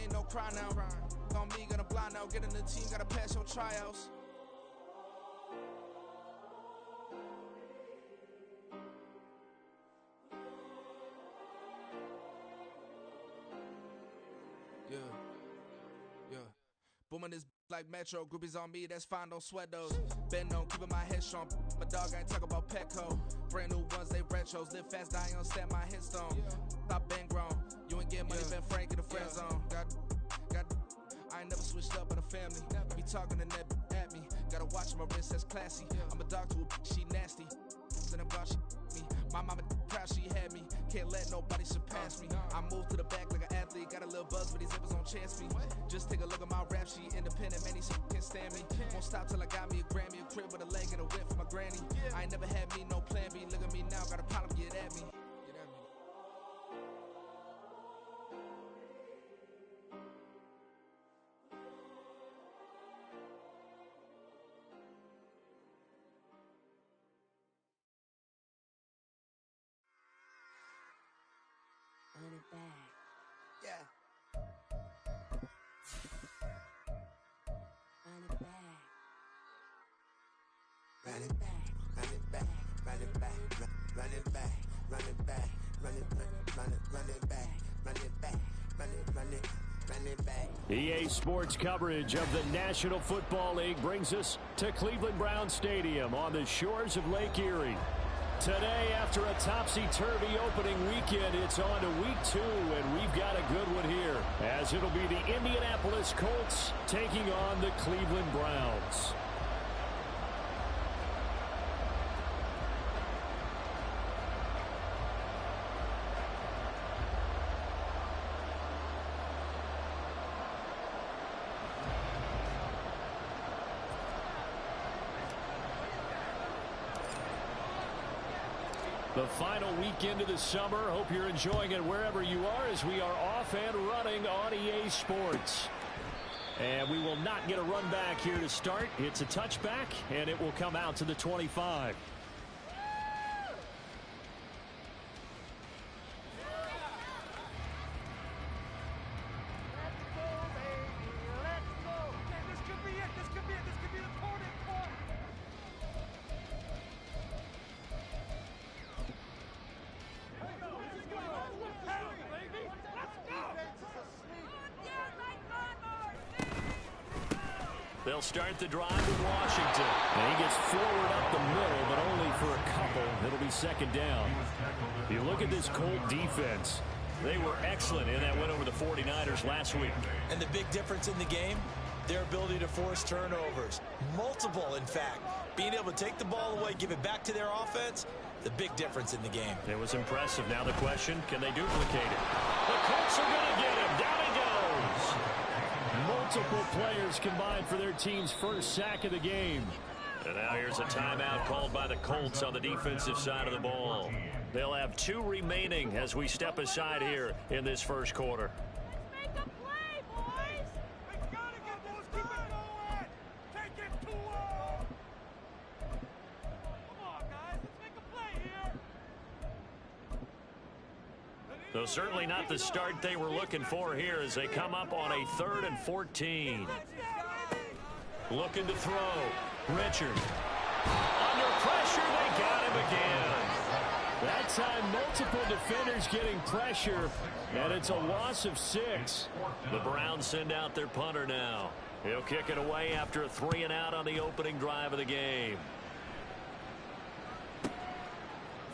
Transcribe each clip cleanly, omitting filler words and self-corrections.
ain't no cry now. On me, gonna blind out. Get in the team, gotta pass your tryouts. Yeah. Booming this like Metro. Groupies on me, that's fine, don't sweat those. Bend on, keeping my head strong. My dog, I ain't talking about Petco. Brand new ones, they retros. Live fast, dying on set, my headstone. Stop been grown. You ain't getting money, been Frank in the friend zone. I ain't never switched up in the family. Be talking to that at me. Gotta watch my wrist, that's classy. I'm a dog to a she nasty. And I'm God, she me. My mama proud she had me. Can't let nobody surpass me. I move to the back like an athlete. Got a little buzz, but these zippers don't chance me. Just take a look at my rap sheet. Independent, man, these can't stand me. Won't stop till I got me a Grammy. A crib with a leg and a whip for my granny. I ain't never had me no plan B. Look at me now, got a problem, get at me. Run it back. Yeah. Run it back. Run it back. Run it back. Run it back. Run it back. Run it back. Run it back. Run it back. Run it back. Run it back. EA Sports coverage of the National Football League brings us to Cleveland Brown Stadium on the shores of Lake Erie. Today, after a topsy-turvy opening weekend, it's on to week 2, and we've got a good one here, as it'll be the Indianapolis Colts taking on the Cleveland Browns. The final weekend of the summer. Hope you're enjoying it wherever you are as we are off and running on EA Sports. And we will not get a run back here to start. It's a touchback, and it will come out to the 25. They'll start the drive with Washington. And he gets forward up the middle, but only for a couple. It'll be second down. If you look at this Colt defense, they were excellent in that win over the 49ers last week. And the big difference in the game, their ability to force turnovers. Multiple, in fact. Being able to take the ball away, give it back to their offense, the big difference in the game. It was impressive. Now the question, can they duplicate it? The Colts are going to get him. Down he goes. Multiple players combined for their team's first sack of the game. And now here's a timeout called by the Colts on the defensive side of the ball. They'll have 2 remaining as we step aside here in this first quarter. Make a play, boys! We gotta get those. Keep it going! Take it to them! Come on, guys. Let's make a play here. Though certainly not the start they were looking for here as they come up on a 3rd and 14. Looking to throw. Richard. Under pressure, they got him again. That time, multiple defenders getting pressure, and it's a loss of 6. The Browns send out their punter now. He'll kick it away after a 3-and-out on the opening drive of the game.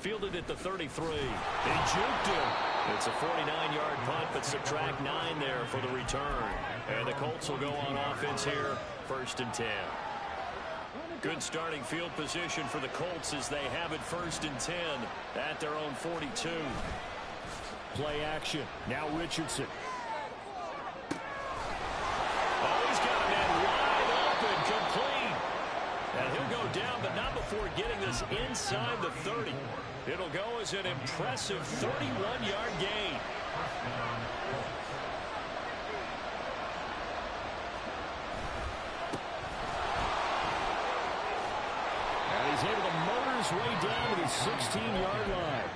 Fielded at the 33. He juked him. It's a 49-yard punt, but subtract 9 there for the return. And the Colts will go on offense here, 1st and 10. Good starting field position for the Colts as they have it 1st and 10 at their own 42. Play action. Now Richardson. Oh, he's got a man wide open, complete. And he'll go down, but not before getting this inside the 30. It'll go as an impressive 31-yard gain. And he's able to motor his way down to the 16-yard line.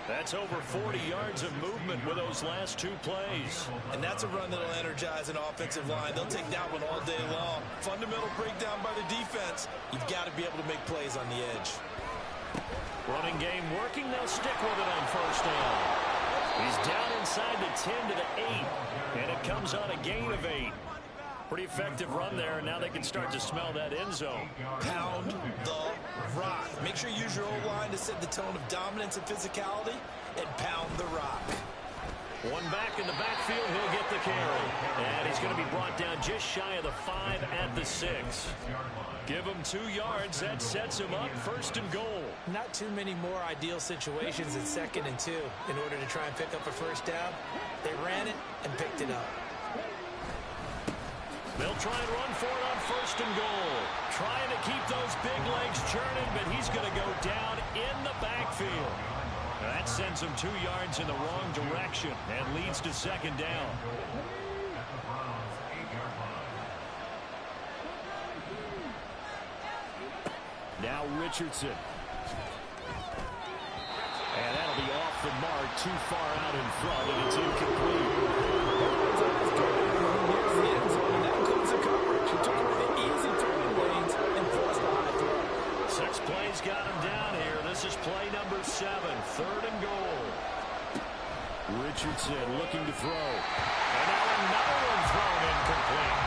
That's over 40 yards of movement with those last 2 plays. And that's a run that'll energize an offensive line. They'll take that one all day long. Fundamental breakdown by the defense. You've got to be able to make plays on the edge. Running game working. They'll stick with it on first down. He's down inside the 10 to the 8. And it comes on a gain of 8. Pretty effective run there, and now they can start to smell that end zone. Pound the rock. Make sure you use your O-line to set the tone of dominance and physicality, and pound the rock. One back in the backfield, he'll get the carry. And he's going to be brought down just shy of the 5 at the 6. Give him 2 yards. That sets him up 1st and goal. Not too many more ideal situations in 2nd and 2 in order to try and pick up a first down. They ran it and picked it up. They'll try and run for it on 1st and goal. Trying to keep those big legs churning, but he's going to go down in the backfield. That sends him 2 yards in the wrong direction and leads to 2nd down. Now Richardson. And that'll be off the mark, too far out in front, and it's incomplete. He took away the easy turning lanes and forced a high throw. 6 plays got him down here. This is play number 7, 3rd and goal. Richardson looking to throw. And now another one thrown incomplete.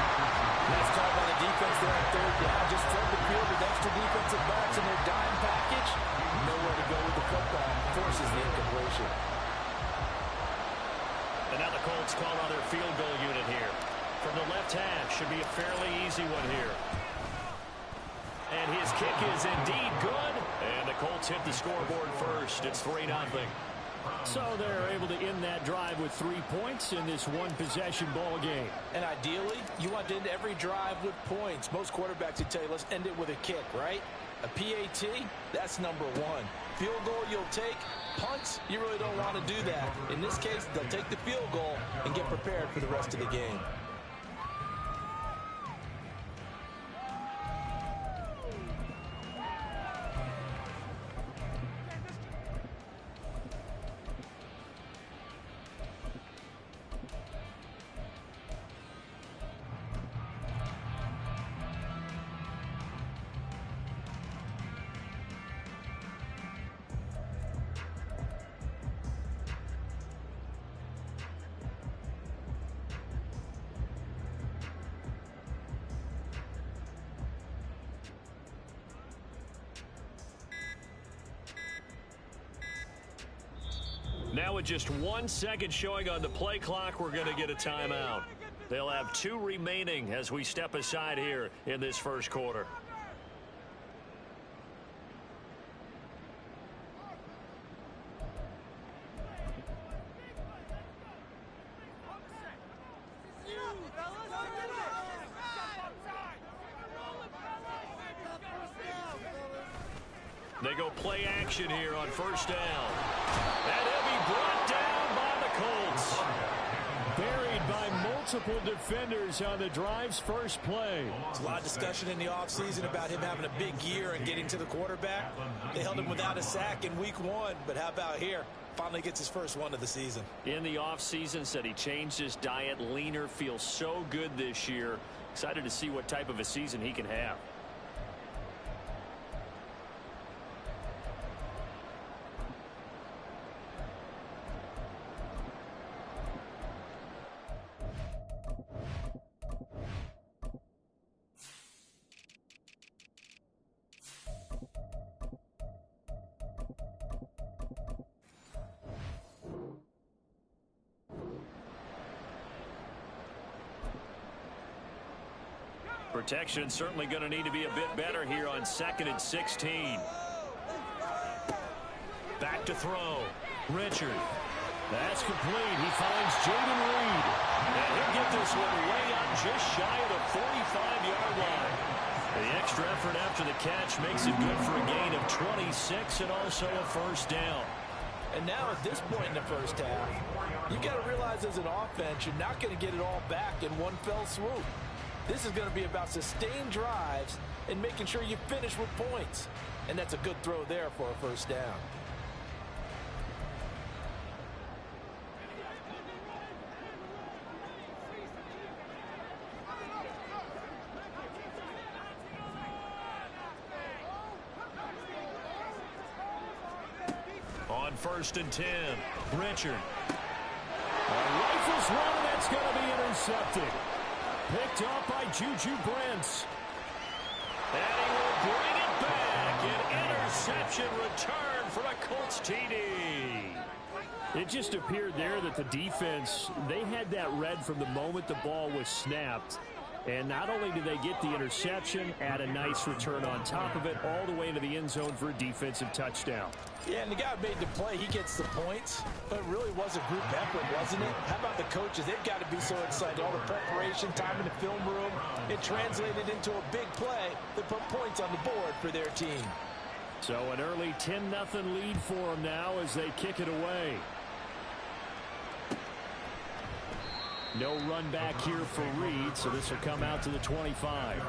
Nice call by the defense there on 3rd down. Just flood the field with extra defensive backs in their dime package. Nowhere to go with the football. Forces the incompletion. And now the Colts call on their field goal unit here. From the left half, should be a fairly easy one here. And his kick is indeed good. And the Colts hit the scoreboard first. It's 3-0. So they're able to end that drive with 3 points in this one-possession ball game. And ideally, you want to end every drive with points. Most quarterbacks would tell you, let's end it with a kick, right? A PAT, that's number 1. Field goal you'll take. Punts, you really don't want to do that. In this case, they'll take the field goal and get prepared for the rest of the game. Now with just 1 second showing on the play clock, we're going to get a timeout. They'll have 2 remaining as we step aside here in this first quarter. They go play action here on first down. And he'll be brought down by the Colts. Buried by multiple defenders on the drive's first play. There's a lot of discussion in the offseason about him having a big year and getting to the quarterback. They held him without a sack in week 1, but how about here? Finally gets his first one of the season. In the offseason, said he changed his diet, leaner, feels so good this year. Excited to see what type of a season he can have. Protection certainly going to need to be a bit better here on 2nd and 16. Back to throw. Richard. That's complete. He finds Jaden Reed. And he'll get this one way up just shy of the 45-yard line. The extra effort after the catch makes it good for a gain of 26 and also a first down. And now at this point in the first half, you've got to realize as an offense, you're not going to get it all back in one fell swoop. This is going to be about sustained drives and making sure you finish with points. And that's a good throw there for a first down. 1st and 10. Richard. Rifles one, and that's going to be intercepted. Picked up by Juju Brents. And he will bring it back. An interception return for a Colts TD. It just appeared there that the defense, they had that read from the moment the ball was snapped. And not only did they get the interception, add a nice return on top of it, all the way into the end zone for a defensive touchdown. Yeah, and the guy who made the play, he gets the points. But it really was a group effort, wasn't it? How about the coaches? They've got to be so excited. All the preparation, time in the film room, it translated into a big play that put points on the board for their team. So an early 10-0 lead for them now as they kick it away. No run back here for Reed, so this will come out to the 25.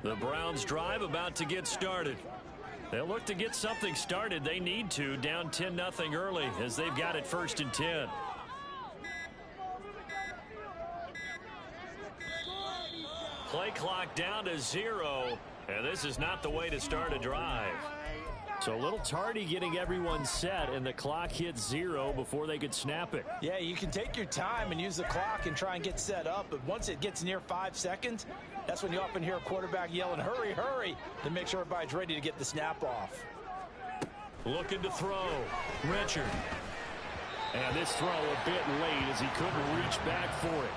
The Browns drive about to get started. They'll look to get something started. They need to, down 10-0 early as they've got it 1st and 10. Play clock down to 0, and this is not the way to start a drive. So a little tardy getting everyone set, and the clock hits 0 before they could snap it. Yeah, you can take your time and use the clock and try and get set up, but once it gets near 5 seconds, that's when you often hear a quarterback yelling, hurry, hurry, to make sure everybody's ready to get the snap off. Looking to throw. Richard. And this throw a bit late as he couldn't reach back for it.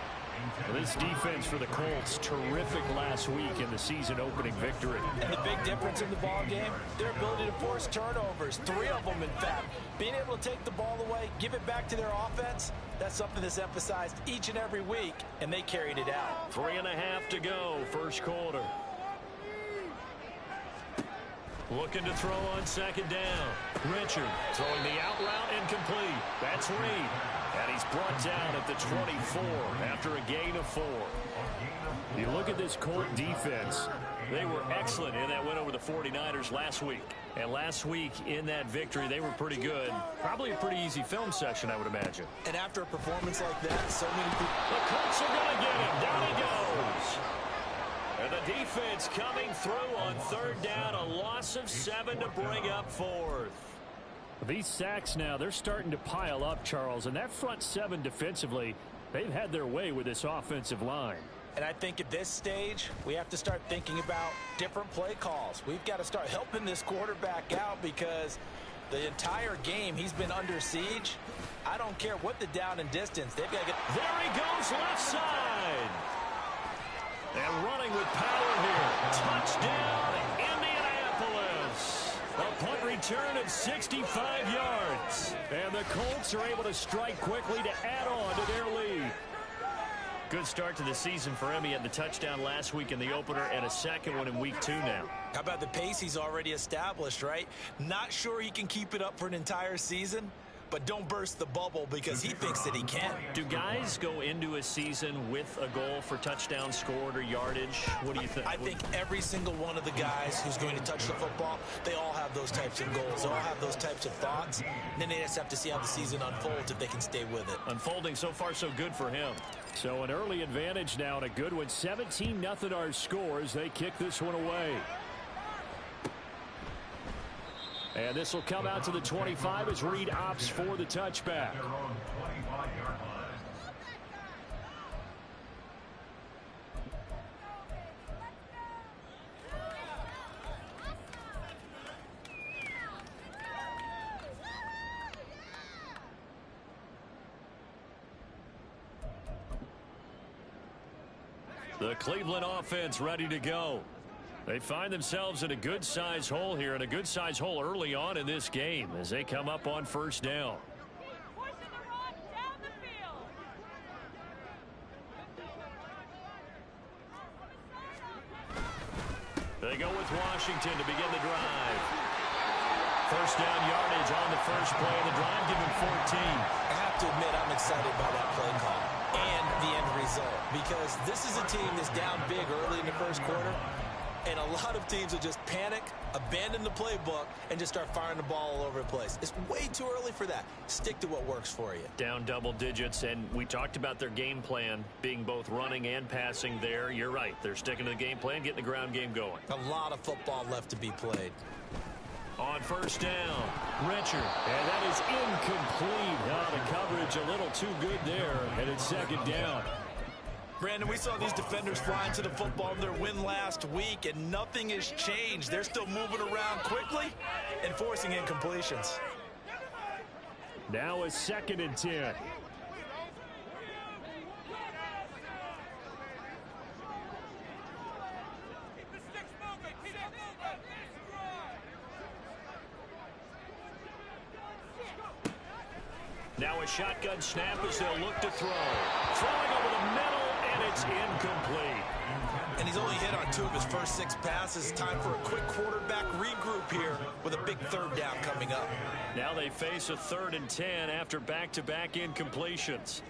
Well, this defense for the Colts, terrific last week in the season-opening victory. And the big difference in the ball game, their ability to force turnovers, 3 of them, in fact. Being able to take the ball away, give it back to their offense, that's something that's emphasized each and every week, and they carried it out. 3.5 to go, first quarter. Looking to throw on 2nd down. Richard throwing the out route incomplete. That's Reed. And he's brought down at the 24 after a gain of 4. You look at this Colt defense. They were excellent in that win over the 49ers last week. And last week in that victory, they were pretty good. Probably a pretty easy film session, I would imagine. And after a performance like that, so many people... The Colts are going to get him. Down he goes. And the defense coming through on 3rd down. A loss of 7 to bring up 4th. These sacks now, they're starting to pile up, Charles. And that front 7 defensively, they've had their way with this offensive line. And I think at this stage, we have to start thinking about different play calls. We've got to start helping this quarterback out because the entire game he's been under siege. I don't care what the down and distance. They've got to get... There he goes, left side. And running with power here. Touchdown, Indianapolis. A punt return of 65 yards. And the Colts are able to strike quickly to add on to their lead. Good start to the season for him. He had the touchdown last week in the opener and a second one in week 2 now. How about the pace he's already established, right? Not sure he can keep it up for an entire season, but don't burst the bubble because he thinks that he can. Do guys go into a season with a goal for touchdown scored or yardage? What do you think? I think every single one of the guys who's going to touch the football, they all have those types of goals. They all have those types of thoughts. And then they just have to see how the season unfolds if they can stay with it. Unfolding so far so good for him. So an early advantage now and a good one. 17-0 our score as they kick this one away. And this will come out to the 25 as Reed opts for the touchback. The Cleveland offense ready to go. They find themselves in a good-sized hole here, and a good-sized hole early on in this game as they come up on 1st down. They go with Washington to begin the drive. First down yardage on the first play of the drive, give him 14. I have to admit I'm excited by that play call and the end result, because this is a team that's down big early in the first quarter, and a lot of teams will just panic, abandon the playbook, and just start firing the ball all over the place. It's way too early for that. Stick to what works for you. Down double digits, and we talked about their game plan being both running and passing there. You're right. They're sticking to the game plan, getting the ground game going. A lot of football left to be played. On first down, Richard. And that is incomplete. The coverage a little too good there, and it's second down. Brandon, we saw these defenders flying to the football in their win last week, and nothing has changed. They're still moving around quickly and forcing incompletions. Now a 2nd and 10. Now a shotgun snap as they'll look to throw. Throwing over the middle, and it's incomplete. And he's only hit on 2 of his first 6 passes. Time for a quick quarterback regroup here with a big 3rd down coming up. Now they face a 3rd and 10 after back-to-back incompletions.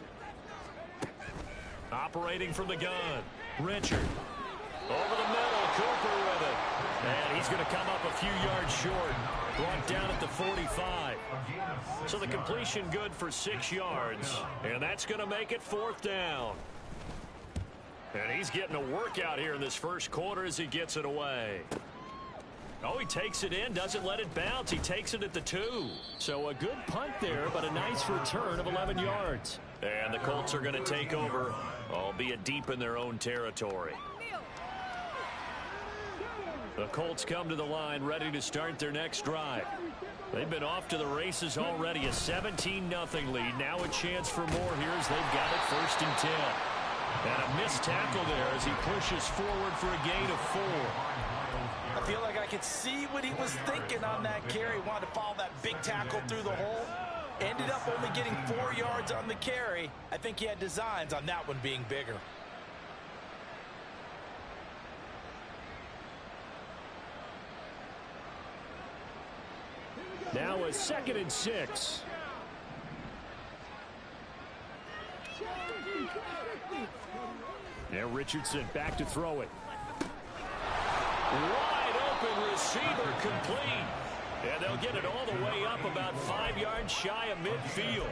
Operating from the gun, Richard. Over the middle, Cooper with it. And he's going to come up a few yards short. Brought down at the 45. So the completion good for 6 yards. And that's going to make it 4th down. And he's getting a workout here in this first quarter as he gets it away. Oh, he takes it in, doesn't let it bounce. He takes it at the 2. So a good punt there, but a nice return of 11 yards. And the Colts are going to take over, albeit deep in their own territory. The Colts come to the line ready to start their next drive. They've been off to the races already. A 17-0 lead. Now a chance for more here as they've got it 1st and 10. And a missed tackle there as he pushes forward for a gain of 4. I feel like I could see what he was thinking on that carry. Wanted to follow that big tackle through the hole. Ended up only getting 4 yards on the carry. I think he had designs on that one being bigger. Now a 2nd and 6. Now Richardson back to throw it. Wide open receiver complete. And they'll get it all the way up about 5 yards shy of midfield.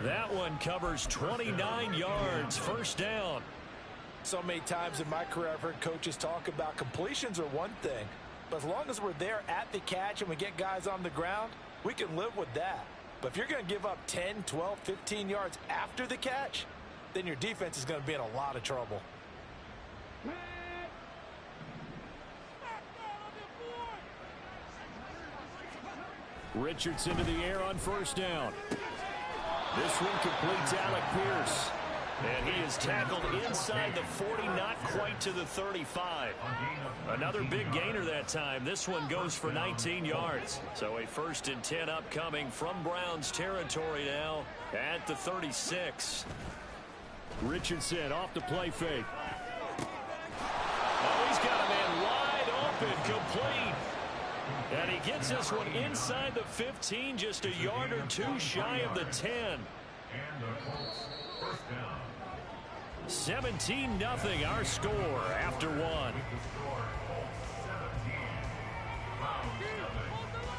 That one covers 29 yards. 1st down. So many times in my career I've heard coaches talk about completions are one thing. But as long as we're there at the catch and we get guys on the ground, we can live with that. But if you're going to give up 10, 12, 15 yards after the catch, then your defense is going to be in a lot of trouble. Richardson to the air on 1st down. This one completes Alec Pierce. And he is tackled inside the 40, not quite to the 35. Another big gainer that time. This one goes for 19 yards. So a 1st and 10 upcoming from Browns territory now at the 36. Richardson off the play fake. Oh, he's got a man wide open, complete. And he gets this one inside the 15, just a yard or 2 shy of the 10. 17-0 our score after 1.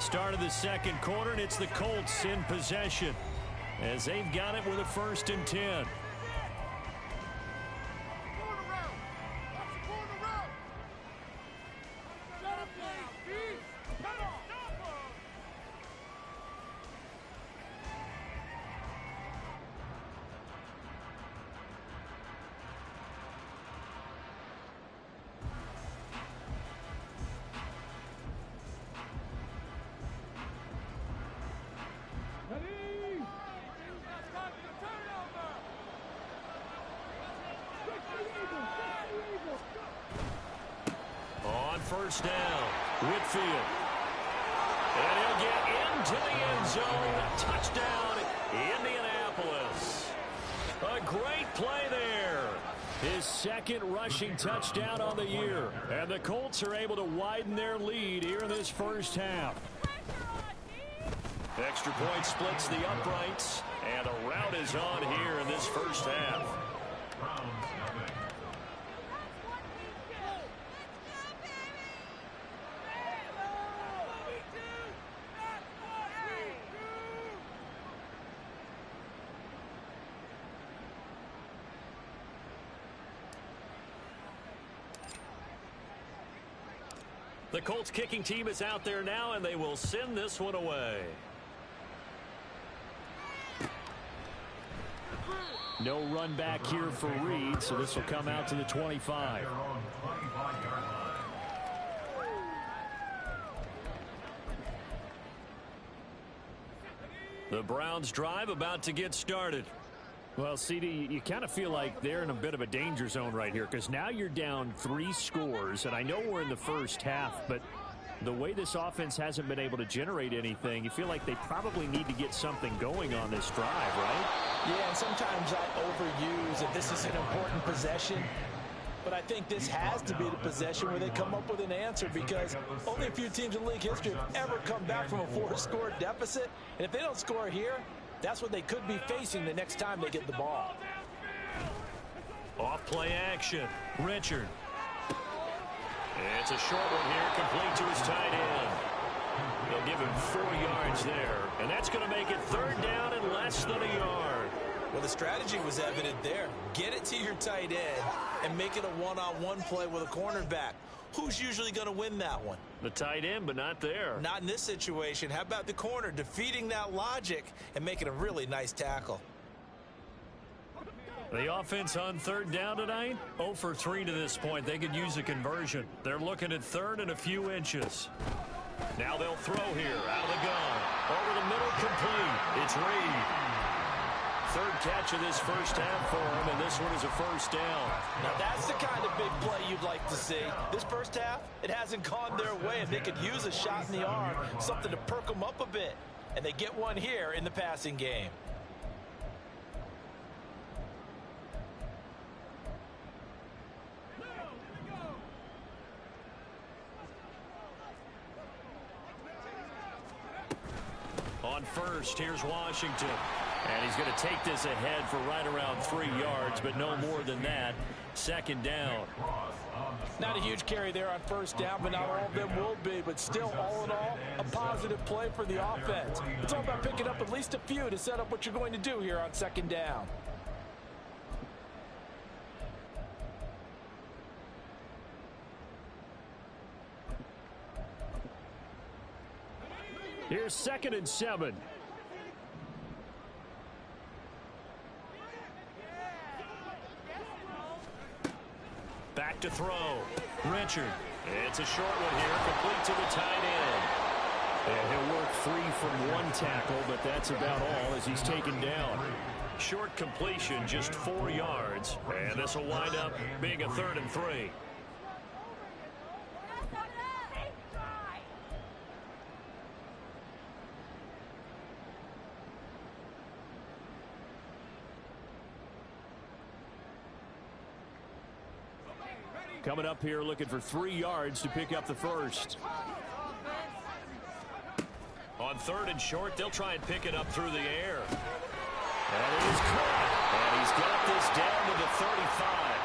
Start of the 2nd quarter, and it's the Colts in possession as they've got it with a 1st and 10. First down, Whitfield. And he'll get into the end zone. Touchdown, Indianapolis. A great play there. His 2nd rushing touchdown on the year. And the Colts are able to widen their lead here in this 1st half. Extra point splits the uprights, and a rout is on here in this first half. The Colts kicking team is out there now, and they will send this one away. No run back here for Reed, so this will come out to the 25. The Browns drive about to get started. Well, CD, you kind of feel like they're in a bit of a danger zone right here because now you're down 3 scores, and I know we're in the first half, but the way this offense hasn't been able to generate anything, you feel like they probably need to get something going on this drive, right? Yeah, and sometimes I overuse if this is an important possession. But I think this has to be the possession where they come up with an answer because only a few teams in league history have ever come back from a 4-score deficit. And if they don't score here, that's what they could be facing the next time they get the ball. Off play action. Richard. It's a short one here, complete to his tight end. They'll give him 4 yards there, and that's going to make it 3rd down and less than a yard. Well, the strategy was evident there. Get it to your tight end and make it a one-on-one play with a cornerback. Who's usually going to win that one? The tight end, but not there. Not in this situation. How about the corner defeating that logic and making a really nice tackle? The offense on 3rd down tonight, 0 for 3 to this point. They could use a conversion. They're looking at 3rd and a few inches. Now they'll throw here, out of the gun. Over the middle, complete. It's Reed. 3rd catch of this first half for him, and this one is a 1st down. Now that's the kind of big play you'd like to see. This first half, it hasn't gone their way, and they could use a shot in the arm, something to perk them up a bit. And they get one here in the passing game. On first, here's Washington. And he's going to take this ahead for right around 3 yards, but no more than that. 2nd down. Not a huge carry there on 1st down, but not all of them will be. But still, all in all, a positive play for the offense. It's all about picking up at least a few to set up what you're going to do here on 2nd down. Here's 2nd and 7. Back to throw. Richard. It's a short one here, complete to the tight end. And he'll work 3 from 1 tackle, but that's about all as he's taken down. Short completion, just 4 yards. And this will wind up being a 3rd and 3. Coming up here looking for 3 yards to pick up the first. On 3rd and short, they'll try and pick it up through the air. And it is caught. And he's got this down to the 35.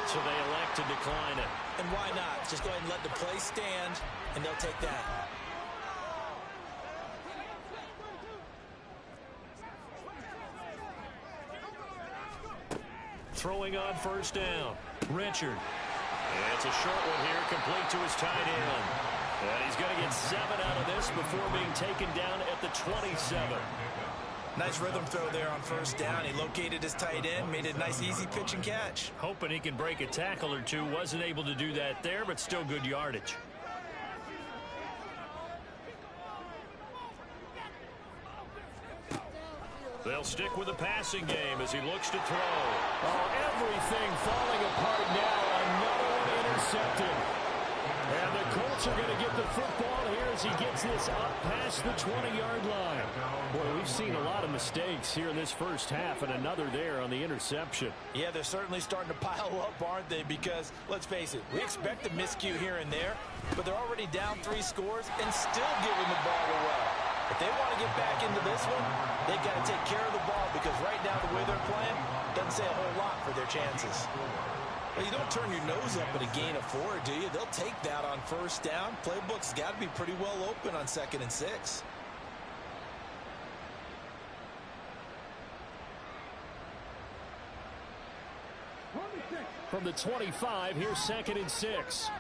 So they elect to decline it. And why not? Just go ahead and let the play stand, and they'll take that. Throwing on 1st down. Richard. It's a short one here, complete to his tight end. And he's going to get 7 out of this before being taken down at the 27. Nice rhythm throw there on 1st down. He located his tight end, made a nice easy pitch and catch. Hoping he can break a tackle or two. Wasn't able to do that there, but still good yardage. They'll stick with the passing game as he looks to throw. Oh, everything falling apart now. Another one intercepted. And the Colts are going to get the football here as he gets this up past the 20-yard line. Boy, we've seen a lot of mistakes here in this first half, and another there on the interception. Yeah, they're certainly starting to pile up, aren't they? Because, let's face it, we expect a miscue here and there, but they're already down 3 scores and still giving the ball away. If they want to get back into this one, they've got to take care of the ball, because right now the way they're playing doesn't say a whole lot for their chances. Well, you don't turn your nose up at a gain of 4, do you? They'll take that on first down. Playbook's got to be pretty well open on 2nd and 6. From the 25, here's 2nd and 6.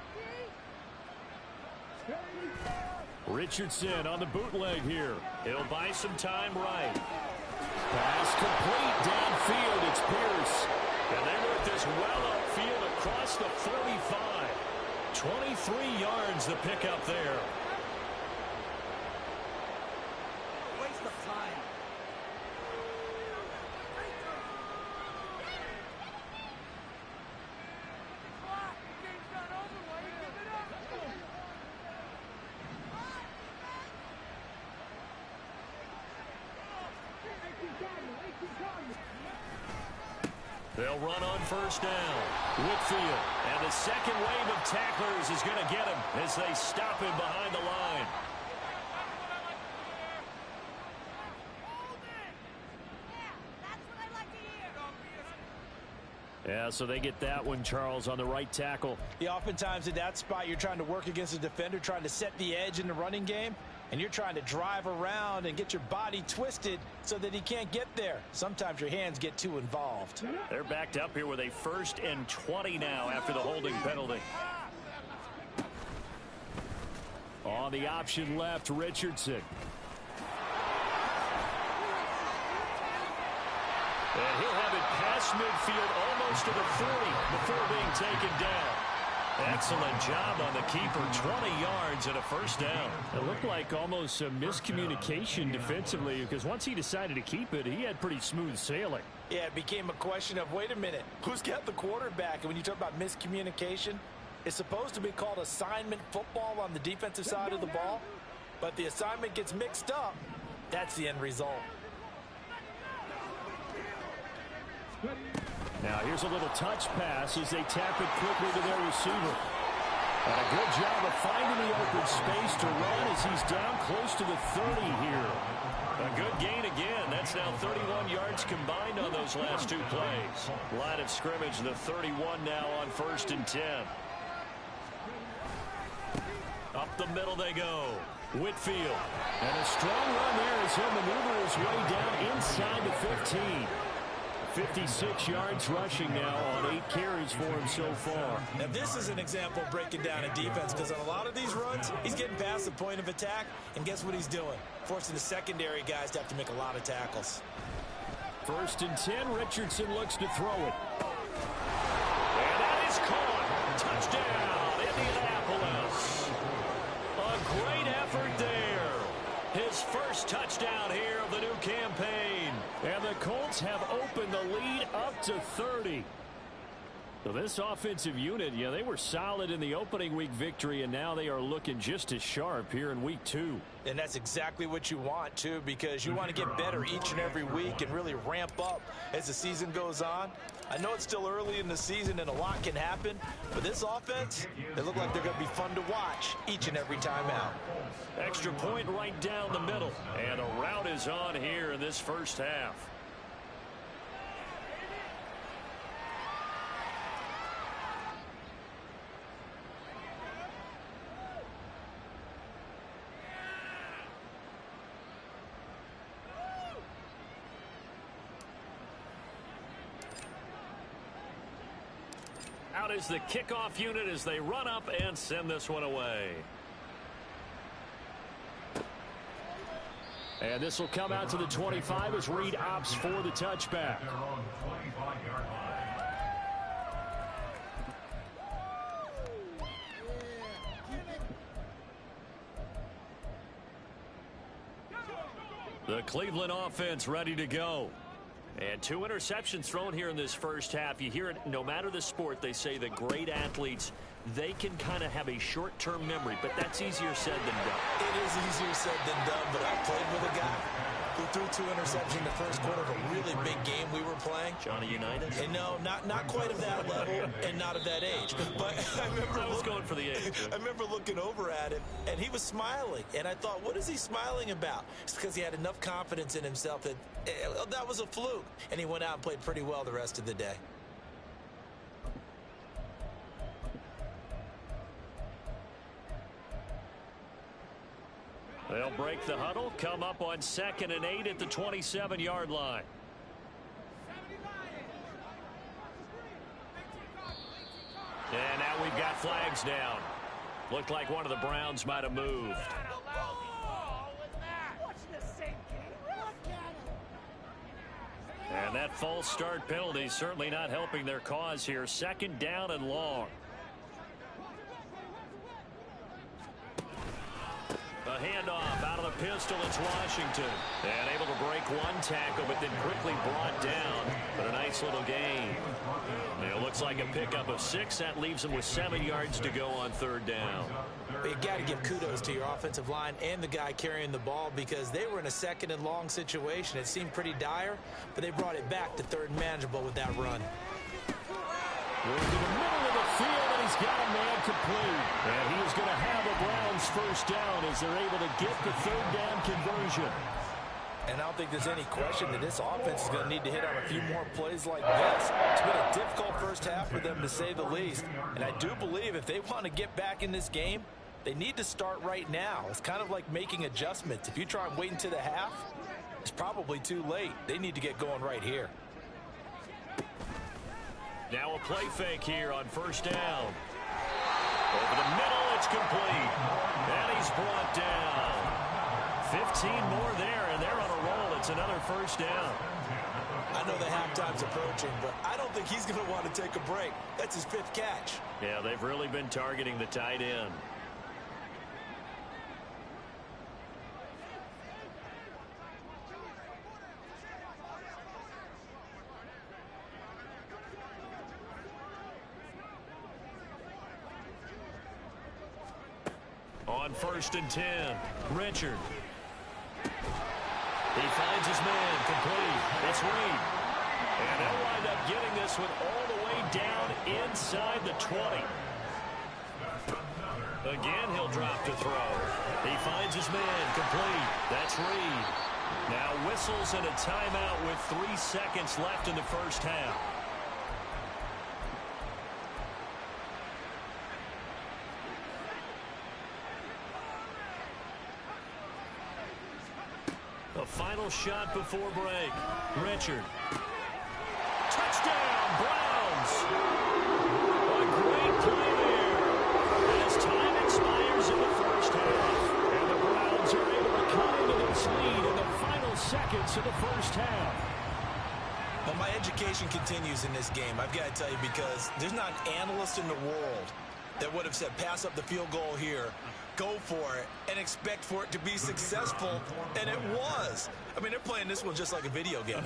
Richardson on the bootleg here. He'll buy some time right. Pass complete downfield. It's Pierce. And they work this well upfield across the 45. 23 yards the pickup there. Waste of time. They'll run on first down. Whitfield. And the second wave of tacklers is going to get him as they stop him behind the line. Yeah, so they get that one, Charles, on the right tackle. Yeah, oftentimes in that spot, you're trying to work against a defender, trying to set the edge in the running game, and you're trying to drive around and get your body twisted so that he can't get there. Sometimes your hands get too involved. They're backed up here with a 1st and 20 now after the holding penalty. On the option left, Richardson. And he'll have it past midfield almost to the 40 before being taken down. Excellent job on the keeper. 20 yards and a first down. It looked like almost a miscommunication defensively, because once he decided to keep it, he had pretty smooth sailing. Yeah, it became a question of, wait a minute, who's got the quarterback? And when you talk about miscommunication, it's supposed to be called assignment football on the defensive side of the ball. But the assignment gets mixed up. That's the end result. Now here's a little touch pass as they tap it quickly to their receiver. And a good job of finding the open space to run as he's down close to the 30 here. A good gain again. That's now 31 yards combined on those last 2 plays. Line of scrimmage, the 31 now on 1st and 10. Up the middle they go. Whitfield. And a strong run there as he'll maneuver his way down inside the 15. 56 yards rushing now on 8 carries for him so far. Now this is an example of breaking down a defense, because on a lot of these runs, he's getting past the point of attack, and guess what he's doing? Forcing the secondary guys to have to make a lot of tackles. 1st and 10, Richardson looks to throw it. And that is caught. Touchdown, Indianapolis. A great effort there. His first touchdown here of the new campaign. And the Colts have opened the lead up to 30. So this offensive unit, yeah, they were solid in the opening week victory, and now they are looking just as sharp here in week 2. And that's exactly what you want, too, because you want to get better each and every week and really ramp up as the season goes on. I know it's still early in the season and a lot can happen, but this offense, they look like they're going to be fun to watch each and every time out. Extra point right down the middle. And a route is on here in this first half. Out is the kickoff unit as they run up and send this one away. And this will come out to the 25 as Reed opts for the touchback. The Cleveland offense ready to go. And 2 interceptions thrown here in this first half. You hear it no matter the sport. They say the great athletes they can kind of have a short-term memory, but that's easier said than done. It is easier said than done, but I played with a guy who threw 2 interceptions in the first quarter of a really big game we were playing. Johnny Unitas? And no, not quite of that level and not of that age. But I was going for the age. I remember looking over at him, and he was smiling. And I thought, what is he smiling about? It's because he had enough confidence in himself that that was a fluke. And he went out and played pretty well the rest of the day. They'll break the huddle, come up on 2nd and 8 at the 27-yard line. And now we've got flags down. Looked like one of the Browns might have moved. And that false start penalty certainly not helping their cause here. 2nd down and long. A handoff out of the pistol. It's Washington. And able to break one tackle, but then quickly brought down. But a nice little gain. It looks like a pickup of 6. That leaves them with 7 yards to go on 3rd down. You got to give kudos to your offensive line and the guy carrying the ball because they were in a 2nd and long situation. It seemed pretty dire, but they brought it back to 3rd and manageable with that run. Into the middle of the field, and he's got a man complete. And he is going to have a Browns 1st down as they're able to get the 3rd down conversion. And I don't think there's any question that this offense is going to need to hit on a few more plays like this. It's been a difficult first half for them, to say the least. And I do believe if they want to get back in this game, they need to start right now. It's kind of like making adjustments. If you try and wait until the half, it's probably too late. They need to get going right here. Now a play fake here on 1st down. Over the middle, it's complete. And he's brought down. 15 more there, and they're on a roll. It's another 1st down. I know the halftime's approaching, but I don't think he's going to want to take a break. That's his 5th catch. Yeah, they've really been targeting the tight end. On 1st and 10, Richard. He finds his man, complete. It's Reed. And they'll wind up getting this one all the way down inside the 20. Again, he'll drop to throw. He finds his man, complete. That's Reed. Now whistles and a timeout with 3 seconds left in the first half. A final shot before break. Richard. Touchdown, Browns. A great play there. As time expires in the first half. And the Browns are able to cut into this lead in the final seconds of the first half. Well, my education continues in this game, I've got to tell you, because there's not an analyst in the world that would have said pass up the field goal here, go for it, and expect for it to be successful, and it was. I mean, they're playing this one just like a video game.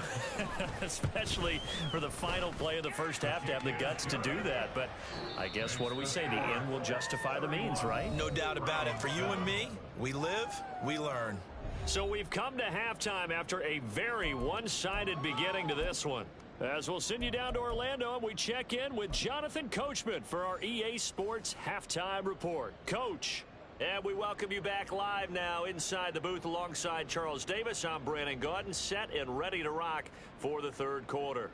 Especially for the final play of the first half to have the guts to do that. But I guess, what do we say? The end will justify the means, right? No doubt about it. For you and me, we live, we learn. So we've come to halftime after a very one-sided beginning to this one. As we'll send you down to Orlando, and we check in with Jonathan Coachman for our EA Sports Halftime Report. Coach. And we welcome you back live now inside the booth alongside Charles Davis. I'm Brandon Gaudin, set and ready to rock for the 3rd quarter.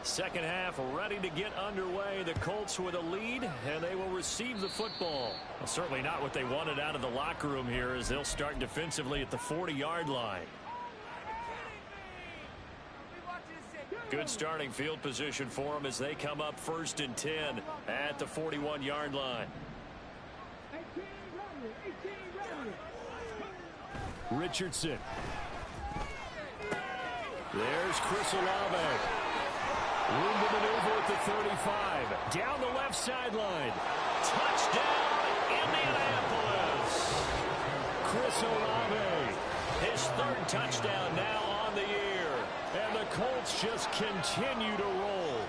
Second half ready to get underway. The Colts with a lead, and they will receive the football. Well, certainly not what they wanted out of the locker room here, as they'll start defensively at the 40-yard line. Good starting field position for them as they come up 1st and 10 at the 41-yard line. Richardson. There's Chris Olave. Room to maneuver at the 35. Down the left sideline. Touchdown, Indianapolis. Chris Olave. His 3rd touchdown now on the year. And the Colts just continue to roll.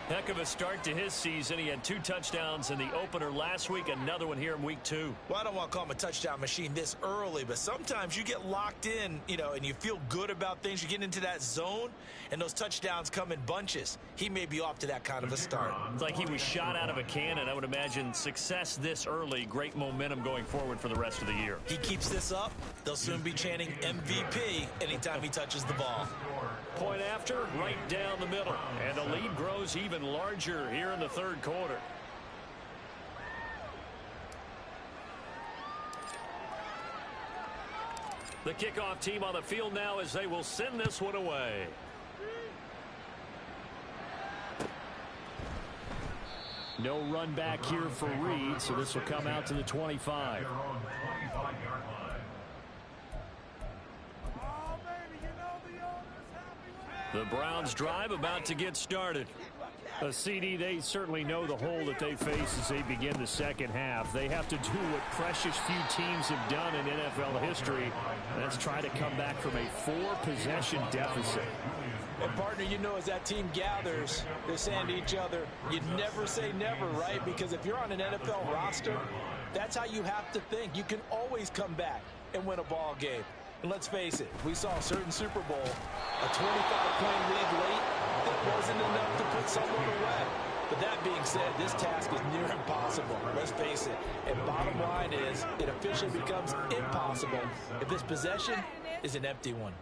Heck of a start to his season. He had 2 touchdowns in the opener last week, another one here in week 2. Well, I don't want to call him a touchdown machine this early, but sometimes you get locked in, and you feel good about things. You get into that zone, and those touchdowns come in bunches. He may be off to that kind of a start. It's like he was shot out of a cannon. I would imagine success this early, great momentum going forward for the rest of the year. He keeps this up, they'll soon be chanting MVP anytime he touches the ball. Point after, right down the middle. And the lead grows even larger here in the 3rd quarter. The kickoff team on the field now as they will send this one away. No run back here for Reed, so this will come out to the 25. The Browns drive about to get started. A CD, they certainly know the hole that they face as they begin the second half. They have to do what precious few teams have done in NFL history. That's try to come back from a 4-possession deficit. And, partner, as that team gathers, they're saying to each other, you never say never, right? Because if you're on an NFL roster, that's how you have to think. You can always come back and win a ball game. And let's face it, we saw a certain Super Bowl, a 25-point lead late, that wasn't enough to put someone away. But that being said, this task is near impossible. Let's face it. And bottom line is, it officially becomes impossible if this possession is an empty one.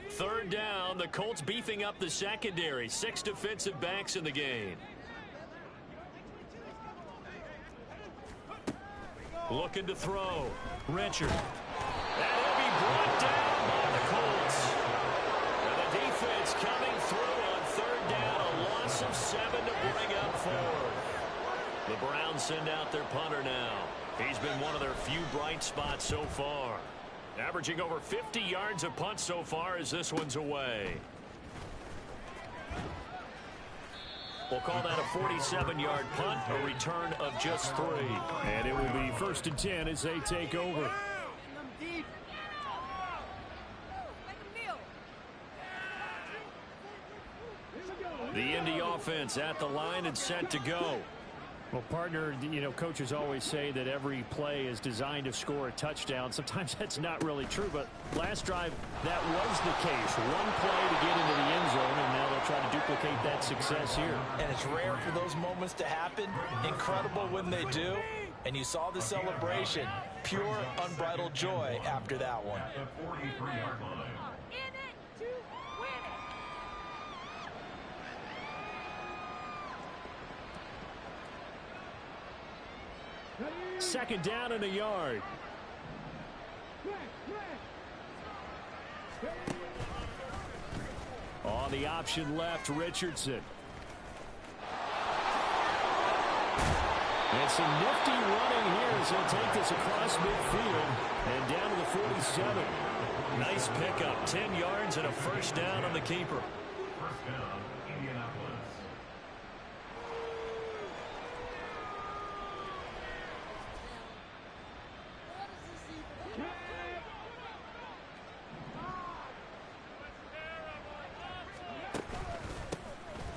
Third down, the Colts beefing up the secondary. 6 defensive backs in the game. Looking to throw. Richard. And he'll be brought down by the Colts. And the defense coming through on 3rd down. A loss of 7 to bring up 4th. The Browns send out their punter now. He's been one of their few bright spots so far. Averaging over 50 yards a punt so far as this one's away. We'll call that a 47-yard punt, a return of just 3. And it will be 1st and 10 as they take over. The Indy offense at the line and set to go. Well, partner, coaches always say that every play is designed to score a touchdown. Sometimes that's not really true, but last drive, that was the case. One play to get into the end zone, and now they'll try to duplicate that success here. And it's rare for those moments to happen. Incredible when they do. And you saw the celebration. Pure, unbridled joy after that one. Second down and a yard. On the option left, Richardson. And some nifty running here as he'll take this across midfield and down to the 47. Nice pickup, 10 yards and a 1st down on the keeper.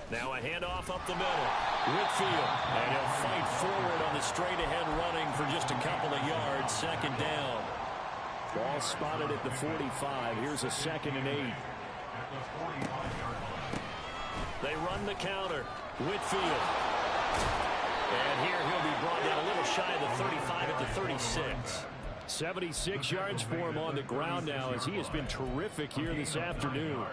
Now a handoff up the middle. Whitfield. And he'll fight forward on the straight-ahead running for just a couple of yards. 2nd down. Ball spotted at the 45. Here's a 2nd and 8. They run the counter. Whitfield. And here he'll be brought down a little shy of the 35 at the 36. 76 yards for him on the ground now as he has been terrific here this afternoon.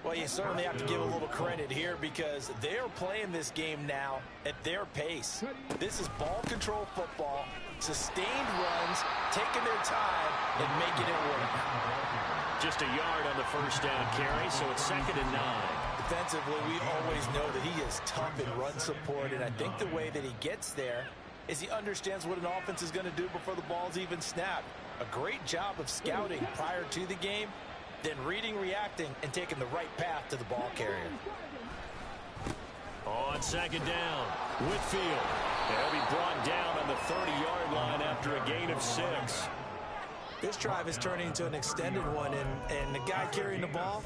Well, you certainly have to give a little credit here because they're playing this game now at their pace. This is ball control football, sustained runs, taking their time, and making it work. Just a yard on the first down carry, so it's 2nd and 9. Defensively, we always know that he is tough in run support, and I think the way that he gets there is he understands what an offense is going to do before the ball's even snapped. A great job of scouting prior to the game, then reading, reacting, and taking the right path to the ball carrier. On 2nd down, Whitfield. They'll be brought down on the 30-yard line after a gain of 6. This drive is turning into an extended one, and the guy carrying the ball,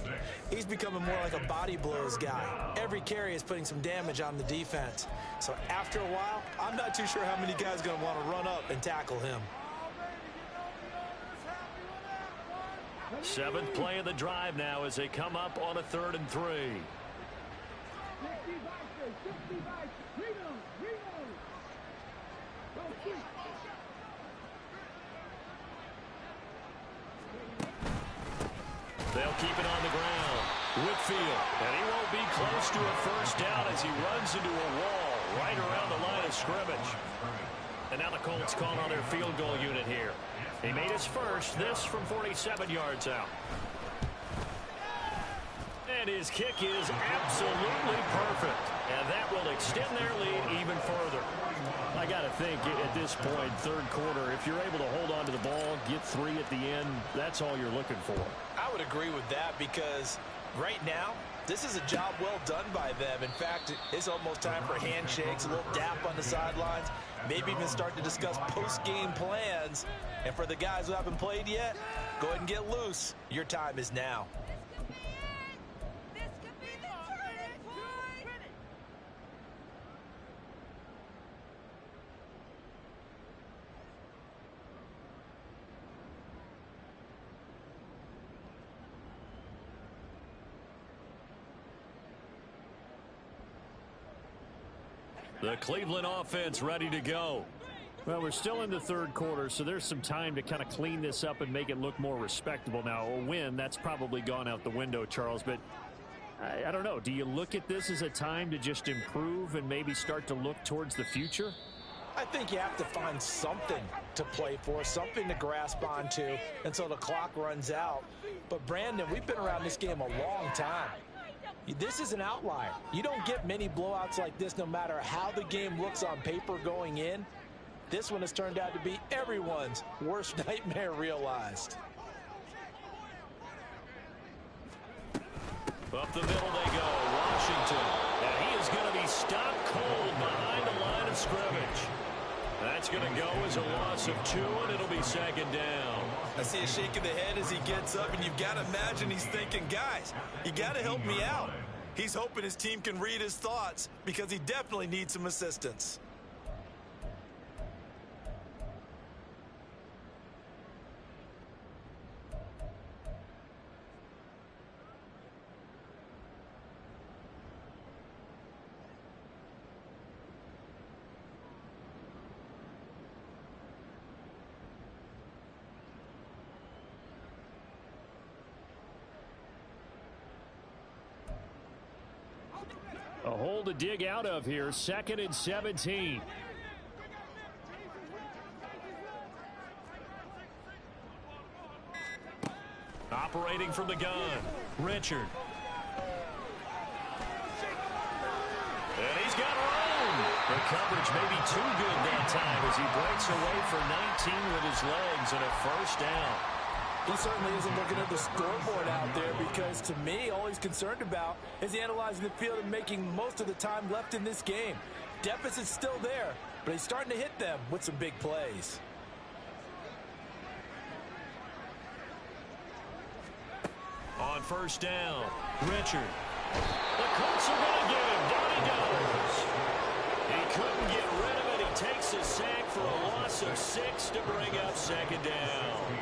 he's becoming more like a body blows guy. Every carry is putting some damage on the defense. So after a while, I'm not too sure how many guys are going to want to run up and tackle him. 7th play of the drive now as they come up on a 3rd and 3. They'll keep it on the ground. Whitfield, and he won't be close to a first down as he runs into a wall right around the line of scrimmage. And now the Colts call on their field goal unit here. He made his first, this from 47 yards out. And his kick is absolutely perfect. And that will extend their lead even further. I got to think at this point, 3rd quarter, if you're able to hold on to the ball, get 3 at the end, that's all you're looking for. I would agree with that because right now, this is a job well done by them. In fact, it's almost time for handshakes, a little dap on the sidelines, maybe even start to discuss post-game plans. And for the guys who haven't played yet, go ahead and get loose. Your time is now. The Cleveland offense ready to go. Well, we're still in the 3rd quarter, so there's some time to kind of clean this up and make it look more respectable. Now, a win, that's probably gone out the window, Charles, but I don't know. Do you look at this as a time to just improve and maybe start to look towards the future? I think you have to find something to play for, something to grasp onto until the clock runs out. But, Brandon, we've been around this game a long time. This is an outlier. You don't get many blowouts like this no matter how the game looks on paper going in. This one has turned out to be everyone's worst nightmare realized. Up the middle they go, Washington. And he is going to be stopped cold behind the line of scrimmage. That's going to go as a loss of 2, and it'll be 2nd down. I see a shake of the head as he gets up, and you've got to imagine he's thinking, guys, you got to help me out. He's hoping his team can read his thoughts because he definitely needs some assistance. A hole to dig out of here. 2nd and 17. Operating from the gun, Richard. And he's got room. The coverage may be too good that time as he breaks away for 19 with his legs and a first down. He certainly isn't looking at the scoreboard out there because, to me, all he's concerned about is analyzing the field and making most of the time left in this game. Deficit's still there, but he's starting to hit them with some big plays. On first down, Richard. The Colts are going to get him. Down he goes. He couldn't get rid of it. He takes a sack for a loss of 6 to bring up 2nd down.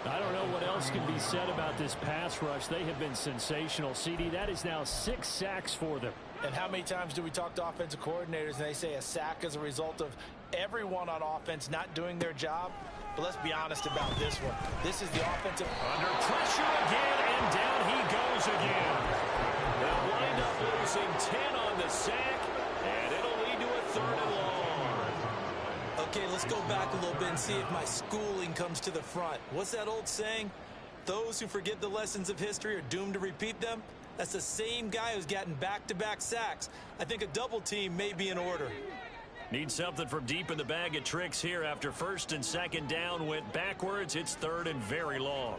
I don't know what else can be said about this pass rush. They have been sensational. CD, that is now 6 sacks for them. And how many times do we talk to offensive coordinators and they say a sack is a result of everyone on offense not doing their job? But let's be honest about this one. This is the offensive. Under pressure again, and down he goes again. Okay, let's go back a little bit and see if my schooling comes to the front. What's that old saying? Those who forget the lessons of history are doomed to repeat them. That's the same guy who's gotten back-to-back sacks. I think a double team may be in order. Need something from deep in the bag of tricks here after first and second down went backwards. It's third and very long.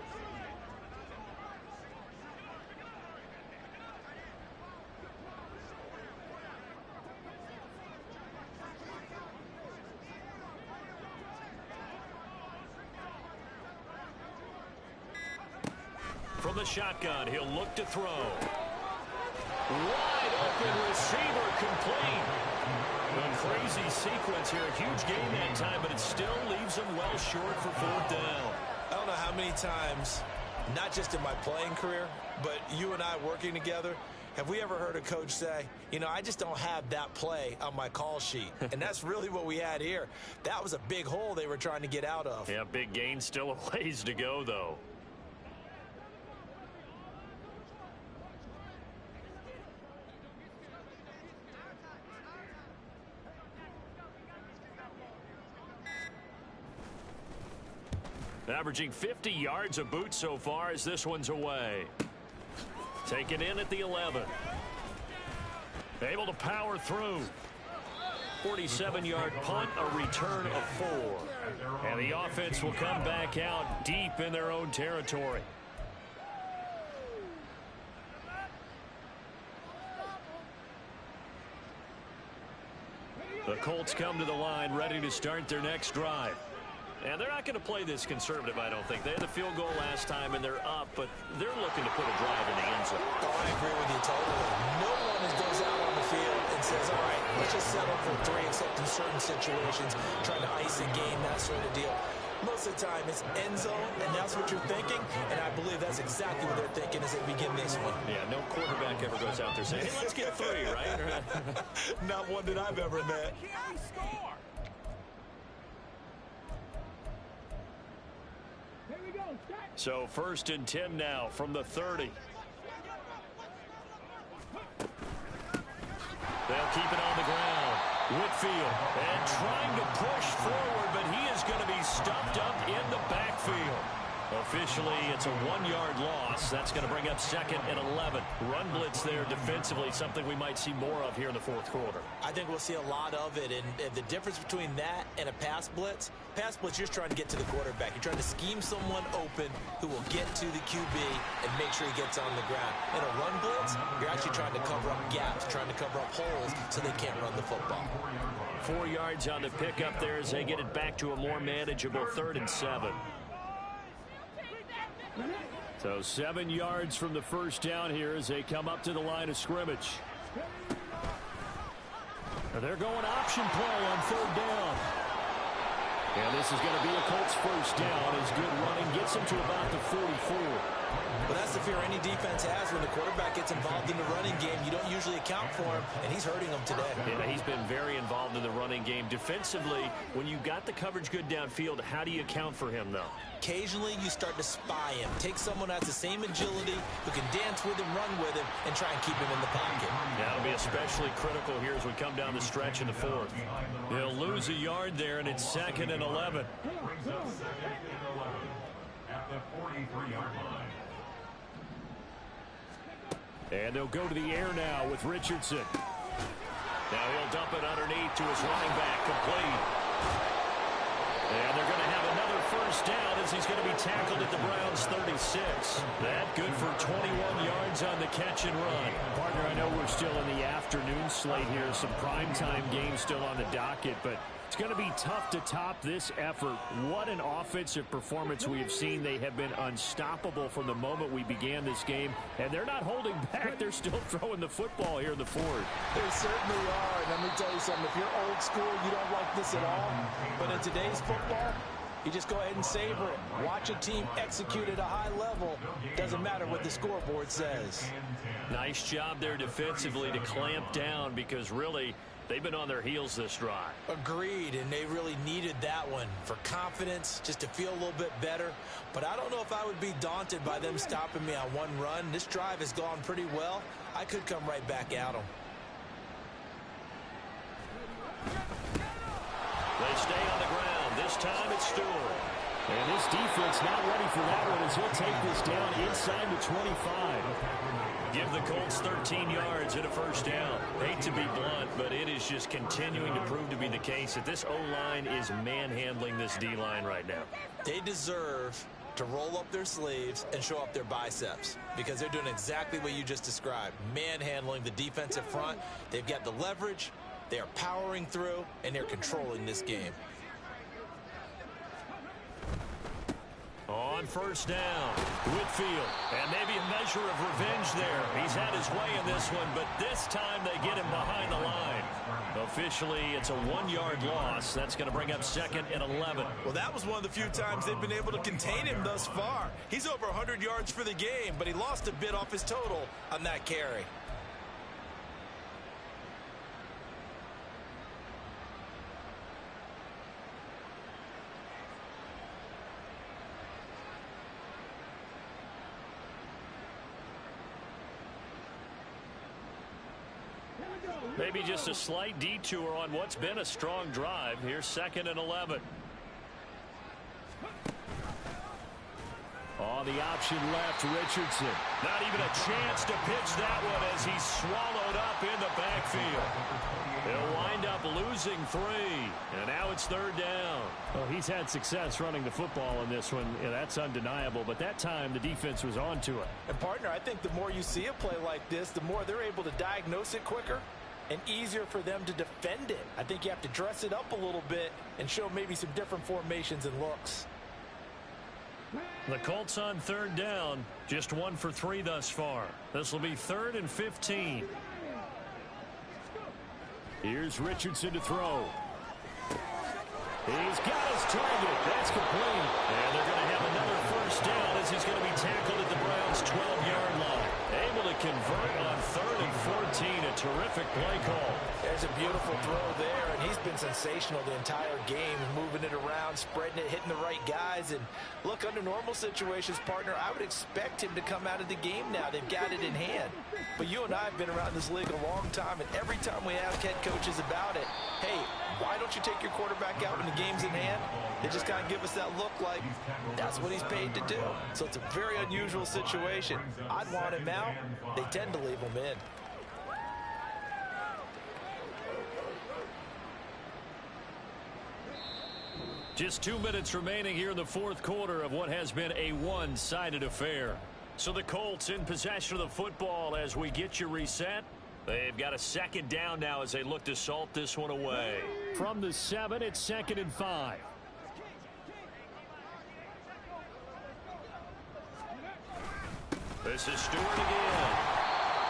From the shotgun, he'll look to throw. Wide open receiver complete. A crazy sequence here. A huge game that time, but it still leaves him well short for fourth down. I don't know how many times, not just in my playing career, but you and I working together, have we ever heard a coach say, you know, I just don't have that play on my call sheet. And that's really what we had here. That was a big hole they were trying to get out of. Yeah, big gain, still a ways to go, though. Averaging 50 yards a boot so far as this one's away. Taken in at the 11. Able to power through. 47-yard punt, a return of 4. And the offense will come back out deep in their own territory. The Colts come to the line ready to start their next drive. And they're not going to play this conservative, I don't think. They had the field goal last time, and they're up, but they're looking to put a drive in the end zone. Oh, I agree with you totally. No one goes out on the field and says, all right, let's just settle for 3, except in certain situations, trying to ice a game, that sort of deal. Most of the time, it's end zone, and that's what you're thinking, and I believe that's exactly what they're thinking as they begin this one. Yeah, no quarterback ever goes out there saying, hey, let's get 3, right? Not one that I've ever met. So first and 10 now from the 30. They'll keep it on the ground. Whitfield and trying to push forward, but he is going to be stuffed up in the backfield. Officially, it's a 1-yard loss. That's going to bring up second and 11. Run blitz there defensively, something we might see more of here in the fourth quarter. I think we'll see a lot of it, and the difference between that and a pass blitz, you're just trying to get to the quarterback. You're trying to scheme someone open who will get to the QB and make sure he gets on the ground. In a run blitz, you're actually trying to cover up gaps, trying to cover up holes so they can't run the football. 4 yards on the pickup there as they get it back to a more manageable 3rd and 7. So 7 yards from the first down here as they come up to the line of scrimmage. They're going option play on 3rd down. And this is going to be a Colts first down as good running gets them to about the 44. Well, that's the fear any defense has when the quarterback gets involved in the running game. You don't usually account for him, and he's hurting them today. Yeah, he's been very involved in the running game. Defensively, when you got the coverage good downfield, how do you account for him, though? Occasionally, you start to spy him. Take someone who has the same agility, who can dance with him, run with him, and try and keep him in the pocket. That'll be especially critical here as we come down the stretch in the 4th. They'll lose a yard there, and it's 2nd and 11. At the 43-yard line. And they'll go to the air now with Richardson. Now he'll dump it underneath to his running back, complete. And they're going to have another first down as he's going to be tackled at the Browns' 36. That good for 21 yards on the catch and run. Partner, I know we're still in the afternoon slate here. Some primetime games still on the docket, but it's going to be tough to top this effort. What an offensive performance we have seen. They have been unstoppable from the moment we began this game, and they're not holding back. They're still throwing the football here in the 4th. They certainly are, and let me tell you something. If you're old school, you don't like this at all. But in today's football, you just go ahead and savor it. Watch a team execute at a high level. Doesn't matter what the scoreboard says. Nice job there defensively to clamp down because really they've been on their heels this drive. Agreed, and they really needed that one for confidence, just to feel a little bit better. But I don't know if I would be daunted by them stopping me on one run. This drive has gone pretty well. I could come right back at them. They stay on the ground. This time it's Stewart. And this defense not ready for that one as he'll take this down inside the 25. Give the Colts 13 yards and a first down. Hate to be blunt, but it is just continuing to prove to be the case that this O-line is manhandling this D-line right now. They deserve to roll up their sleeves and show up their biceps because they're doing exactly what you just described, manhandling the defensive front. They've got the leverage, they are powering through, and they're controlling this game. On first down, Whitfield, and maybe a measure of revenge there. He's had his way in this one, but this time they get him behind the line. Officially, it's a 1-yard loss. That's going to bring up 2nd and 11. Well, that was one of the few times they've been able to contain him thus far. He's over 100 yards for the game, but he lost a bit off his total on that carry. Maybe just a slight detour on what's been a strong drive. Here's 2nd and 11. On the option left, Richardson. Not even a chance to pitch that one as he's swallowed up in the backfield. He'll wind up losing 3, and now it's 3rd down. Well, he's had success running the football in this one. Yeah, that's undeniable, but that time the defense was on to it. And, partner, I think the more you see a play like this, the more they're able to diagnose it quicker and easier for them to defend it. I think you have to dress it up a little bit and show maybe some different formations and looks. The Colts on 3rd down, just 1 for 3 thus far. This will be 3rd and 15. Here's Richardson to throw. He's got his target. That's complete. And they're going to have another first down as he's going to be tackled at the Browns' 12-yard line. Able to convert on 3rd and 14. A terrific play call. There's a beautiful throw there, and he's been sensational the entire game, moving it around, spreading it, hitting the right guys. And look, under normal situations, partner, I would expect him to come out of the game now. They've got it in hand. But you and I have been around this league a long time, and every time we ask head coaches about it, hey, why don't you take your quarterback out when the game's in hand? They just kind of give us that look like that's what he's paid to do. So it's a very unusual situation. I'd want him out. They tend to leave him in. Just 2 minutes remaining here in the 4th quarter of what has been a one-sided affair. So the Colts in possession of the football as we get you reset. They've got a 2nd down now as they look to salt this one away. From the 7, it's 2nd and 5. This is Stewart again.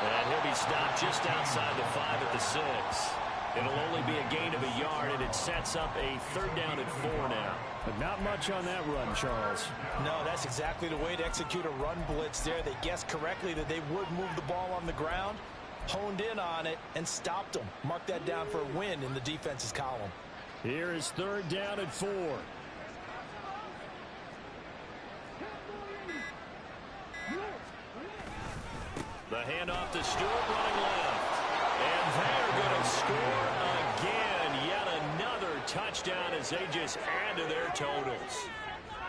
And he'll be stopped just outside the 5 at the 6. It'll only be a gain of a yard, and it sets up a 3rd down and 4 now. But not much on that run, Charles. No, that's exactly the way to execute a run blitz there. They guessed correctly that they would move the ball on the ground, honed in on it, and stopped them. Mark that down for a win in the defense's column. Here is 3rd down and 4. The handoff to Stewart running left. And they're going to score again. Yet another touchdown as they just add to their totals.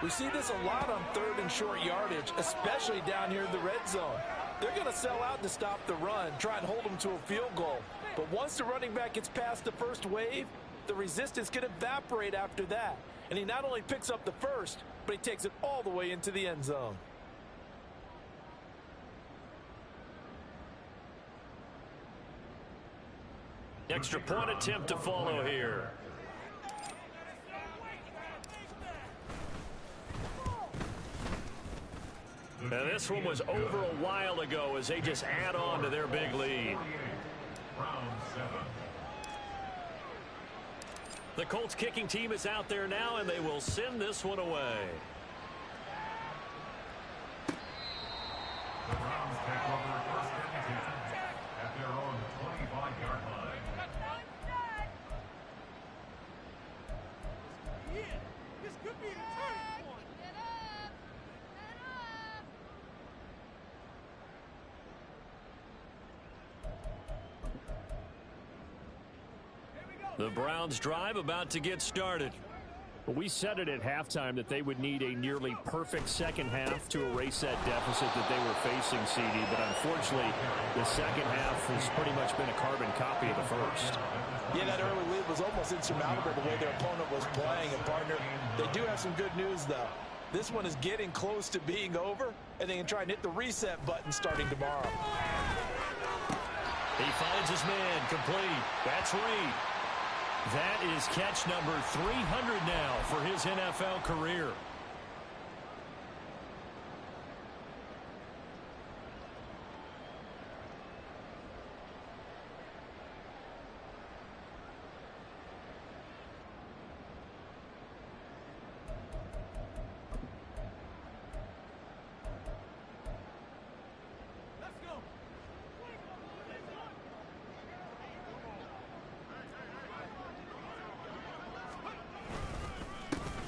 We see this a lot on 3rd and short yardage, especially down here in the red zone. They're going to sell out to stop the run, try and hold them to a field goal. But once the running back gets past the first wave, the resistance can evaporate after that. And he not only picks up the first, but he takes it all the way into the end zone. Extra point attempt to follow here. Now this one was over a while ago as they just add on to their big lead. The Colts kicking team is out there now, and they will send this one away. The Browns take over 1st and 10 at their own 25-yard line. Yeah, this could be the turning point. The Browns drive about to get started. But we said it at halftime that they would need a nearly perfect second half to erase that deficit that they were facing, CD. But unfortunately, the second half has pretty much been a carbon copy of the first. Yeah, that early lead was almost insurmountable the way their opponent was playing. And, partner, they do have some good news, though. This one is getting close to being over, and they can try and hit the reset button starting tomorrow. He finds his man, complete. That's Reed. That is catch number 300 now for his NFL career.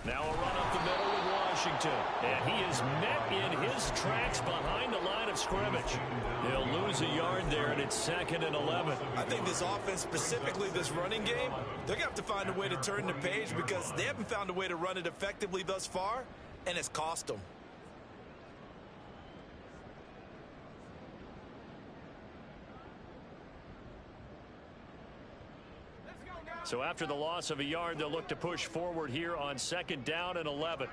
Now a run up the middle with Washington. And he is met in his tracks behind the line of scrimmage. He'll lose a yard there, and it's 2nd and 11. I think this offense, specifically this running game, they're going to have to find a way to turn the page because they haven't found a way to run it effectively thus far, and it's cost them. So after the loss of a yard, they'll look to push forward here on 2nd down and 11.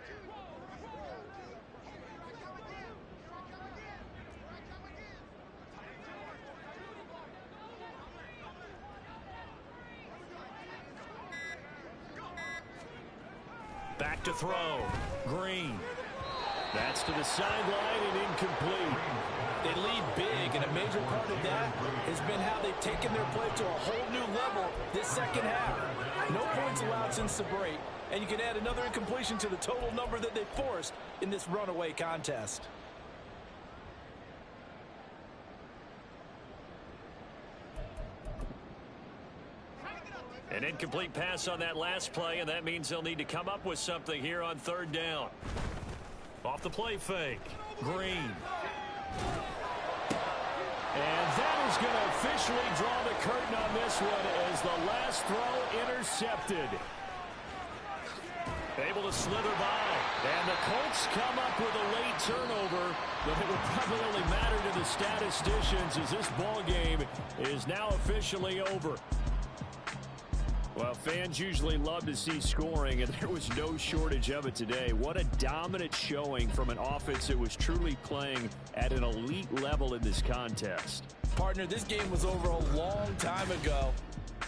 Back to throw. Green. That's to the sideline and incomplete. They lead big, and a major part of that has been how they've taken their play to a whole new level this second half. No points allowed since the break, and you can add another incompletion to the total number that they forced in this runaway contest. An incomplete pass on that last play, and that means they'll need to come up with something here on 3rd down. Off the play fake. Green. And that is going to officially draw the curtain on this one as the last throw intercepted. Able to slither by. And the Colts come up with a late turnover, but it will probably only matter to the statisticians as this ball game is now officially over. Well, fans usually love to see scoring, and there was no shortage of it today. What a dominant showing from an offense that was truly playing at an elite level in this contest. Partner, this game was over a long time ago,